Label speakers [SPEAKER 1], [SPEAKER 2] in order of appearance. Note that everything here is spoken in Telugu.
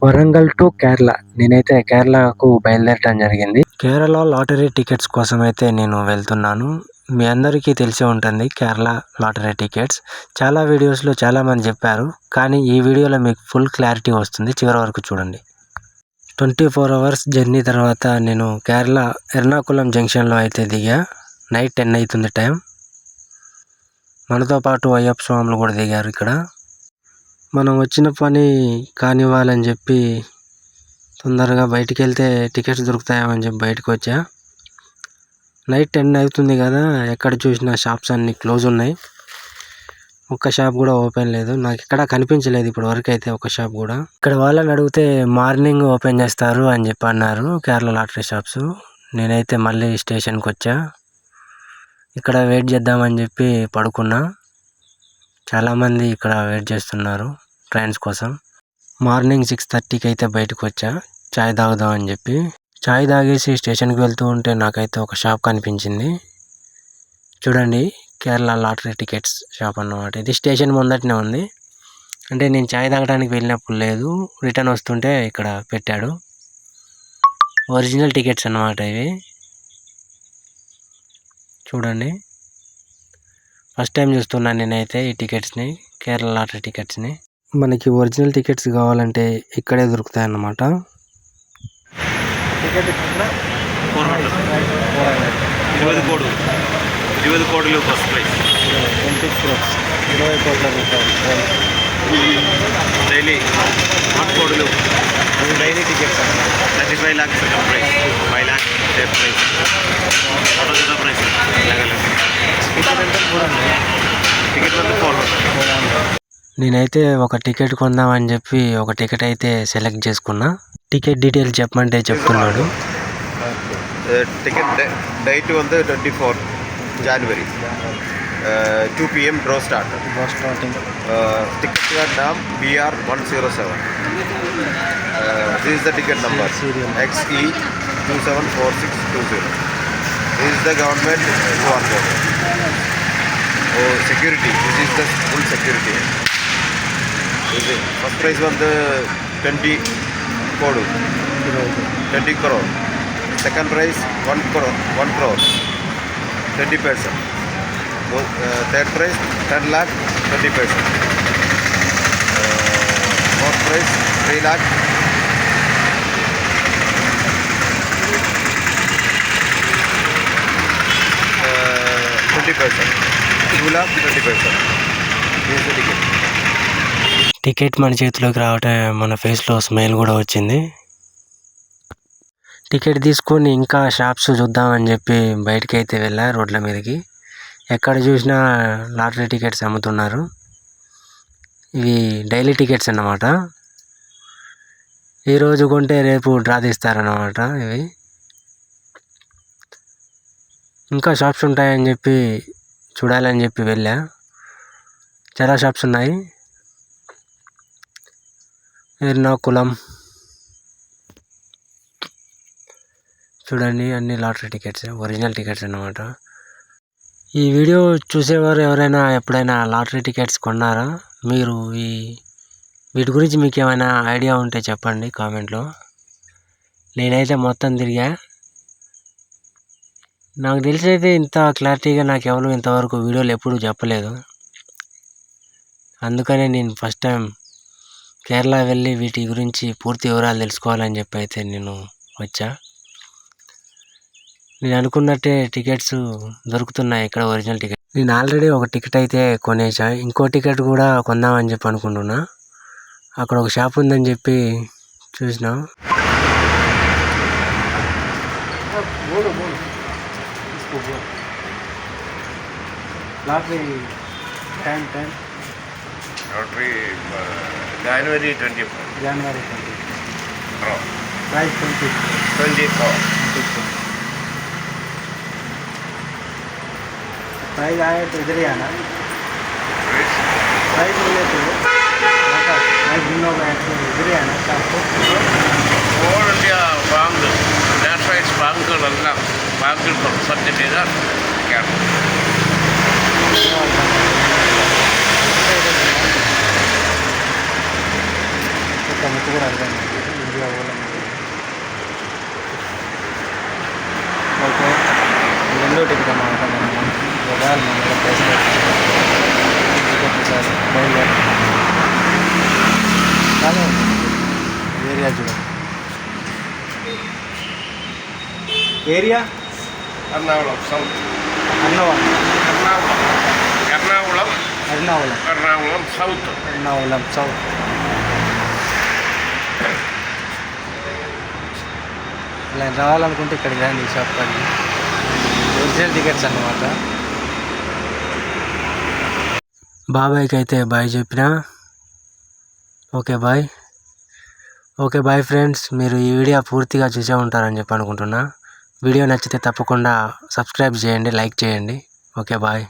[SPEAKER 1] వరంగల్ టు కేరళ. నేనైతే కేరళకు బయలుదేరటం జరిగింది. కేరళ లాటరీ టికెట్స్ కోసం అయితే నేను వెళ్తున్నాను. మీ అందరికీ తెలిసే ఉంటుంది కేరళ లాటరీ టికెట్స్. చాలా వీడియోస్లో చాలామంది చెప్పారు, కానీ ఈ వీడియోలో మీకు ఫుల్ క్లారిటీ వస్తుంది. చివరి వరకు చూడండి. 24 అవర్స్ జర్నీ తర్వాత నేను కేరళ ఎర్నాకుళం జంక్షన్లో అయితే దిగా. నైట్ 10 అవుతుంది టైం. మనతో పాటు అయ్యప్ప స్వాములు కూడా దిగారు ఇక్కడ. మనం వచ్చిన పని కానివ్వాలని చెప్పి తొందరగా బయటికి వెళ్తే టికెట్స్ దొరుకుతాయని చెప్పి బయటకు వచ్చా. నైట్ 10 అవుతుంది కదా, ఎక్కడ చూసినా షాప్స్ అన్నీ క్లోజ్ ఉన్నాయి. ఒక్క షాప్ కూడా ఓపెన్ లేదు. నాకు ఎక్కడా కనిపించలేదు ఇప్పటి వరకు అయితే ఒక షాప్ కూడా. ఇక్కడ వాళ్ళని అడిగితే మార్నింగ్ ఓపెన్ చేస్తారు అని చెప్పి అన్నారు కేరళ లాటరీ షాప్స్. నేనైతే మళ్ళీ స్టేషన్కి వచ్చా. ఇక్కడ వెయిట్ చేద్దామని చెప్పి పడుకున్నా. చాలామంది ఇక్కడ వెయిట్ చేస్తున్నారు ట్రైన్స్ కోసం. మార్నింగ్ 6:30కి అయితే బయటకు వచ్చా చాయ్ తాగుదాం అని చెప్పి. చాయ్ తాగేసి స్టేషన్కి వెళ్తూ ఉంటే నాకైతే ఒక షాప్ కనిపించింది. చూడండి, కేరళ లాటరీ టికెట్స్ షాప్ అన్నమాట. ఇది స్టేషన్ ముందటనే ఉంది. అంటే నేను చాయ్ తాగడానికి వెళ్ళినప్పుడు లేదు, రిటర్న్ వస్తుంటే ఇక్కడ పెట్టాడు. ఒరిజినల్ టికెట్స్ అన్నమాట ఇవి. చూడండి, ఫస్ట్ టైం చూస్తున్నాను నేనైతే ఈ టికెట్స్ని, కేరళ లాటరీ టికెట్స్ని. మనకి ఒరిజినల్ టికెట్స్ కావాలంటే ఇక్కడే దొరుకుతాయి అన్నమాట. టికెట్
[SPEAKER 2] 20 కోట్లు ఫస్ట్ ప్రైజ్.
[SPEAKER 1] 20 crores, 20 కోట్ల రూపాయలు
[SPEAKER 2] డైలీ 8 కోట్లు.
[SPEAKER 1] Daily tickets
[SPEAKER 2] 35 lakhs second prize, 5 lakhs third prize, auto prize ticket వద్ద 400.
[SPEAKER 1] నేనైతే ఒక టికెట్ కొందామని చెప్పి ఒక టికెట్ అయితే సెలెక్ట్ చేసుకున్నా. టికెట్ డీటెయిల్స్ చెప్పమంటే చెప్తున్నాడు.
[SPEAKER 2] టికెట్ డేట్ வந்து 24 January 2 PM draw starting. Ticket का नाम BR 107. This is the ticket number XE 274620. This is the government QR code. Oh, security. This is the full security. First prize வந்து 20 crore. 20 crore. Second prize 1 crore, 20%. Third prize 10 lakh, 20%. Fourth prize 3 lakh. Uh, 20%. 2 lakh 20%. This is the ticket.
[SPEAKER 1] Ticket మన చేతిలోకి రావటం మన ఫేస్లో స్మైల్ కూడా వచ్చింది. టికెట్ తీసుకొని ఇంకా షాప్స్ చూద్దామని చెప్పి బయటికి అయితే వెళ్ళా రోడ్ల మీదకి. ఎక్కడ చూసినా లాటరీ టికెట్స్ అమ్ముతున్నారు. ఇవి డైలీ టికెట్స్ అన్నమాట. ఈరోజు కొంటే రేపు డ్రా తీస్తారన్నమాట ఇవి. ఇంకా షాప్స్ ఉంటాయని చెప్పి చూడాలని చెప్పి వెళ్ళా. చాలా షాప్స్ ఉన్నాయి. ఎర్నాకుళం చూడండి, అన్ని లాటరీ టికెట్స్, ఒరిజినల్ టికెట్స్ అన్నమాట. ఈ వీడియో చూసేవారు ఎవరైనా ఎప్పుడైనా లాటరీ టికెట్స్ కొన్నారా? మీరు వీటి గురించి మీకు ఏమైనా ఐడియా ఉంటే చెప్పండి కామెంట్లో. నేనైతే మొత్తం తిరిగా. నాకు తెలిసి అయితే ఇంత క్లారిటీగా నాకు ఎవరు ఇంతవరకు వీడియోలు ఎప్పుడూ చెప్పలేదు. అందుకనే నేను ఫస్ట్ టైం కేరళ వెళ్ళి వీటి గురించి పూర్తి వివరాలు తెలుసుకోవాలని చెప్పి అయితే నేను వచ్చా. నేను అనుకున్నట్టే టికెట్స్ దొరుకుతున్నాయి ఇక్కడ, ఒరిజినల్ టికెట్. నేను ఆల్రెడీ ఒక టికెట్ అయితే కొనేసా. ఇంకో టికెట్ కూడా కొందామని చెప్పి అనుకుంటున్నా. అక్కడ ఒక షాప్ ఉందని చెప్పి చూసినా. Lottery time
[SPEAKER 2] Lottery January 24.
[SPEAKER 1] January 20.
[SPEAKER 2] Draw.
[SPEAKER 1] Price
[SPEAKER 2] 24.
[SPEAKER 1] Price आए तो इधर ही आना.
[SPEAKER 2] Which?
[SPEAKER 1] प्राइस मिले तो प्राइस भिन्न होगा, इधर ही आना आपको.
[SPEAKER 2] All India bank, that's why it's bank certificate.
[SPEAKER 1] ముక్కు కూడా అర్థం ఇండియా పోవాలి. ఓకే, రెండో టికెట్ అన్నమాట. మనం వెళ్ళాలి, మనం పైసలు టికెట్ బయలుదేరి బాగానే ఉంటుంది ఏరియా చూడండి. Area
[SPEAKER 2] Ernakulam South.
[SPEAKER 1] Annavaram,
[SPEAKER 2] Ernakulam South.
[SPEAKER 1] Ernakulam south. ఇలా రావాలనుకుంటే ఇక్కడికి రండి, ఈ షాప్ కాడికి. ఒరిజినల్ టికెట్స్ అన్నమాట. బాబాయ్కి అయితే బాయ్ చెప్పిన. Okay bye. Okay bye friends, మీరు ఈ వీడియో పూర్తిగా చూసే ఉంటారని చెప్పి అనుకుంటున్నా. వీడియో నచ్చితే తప్పకుండా సబ్స్క్రైబ్ చేయండి, లైక్ చేయండి. Okay bye.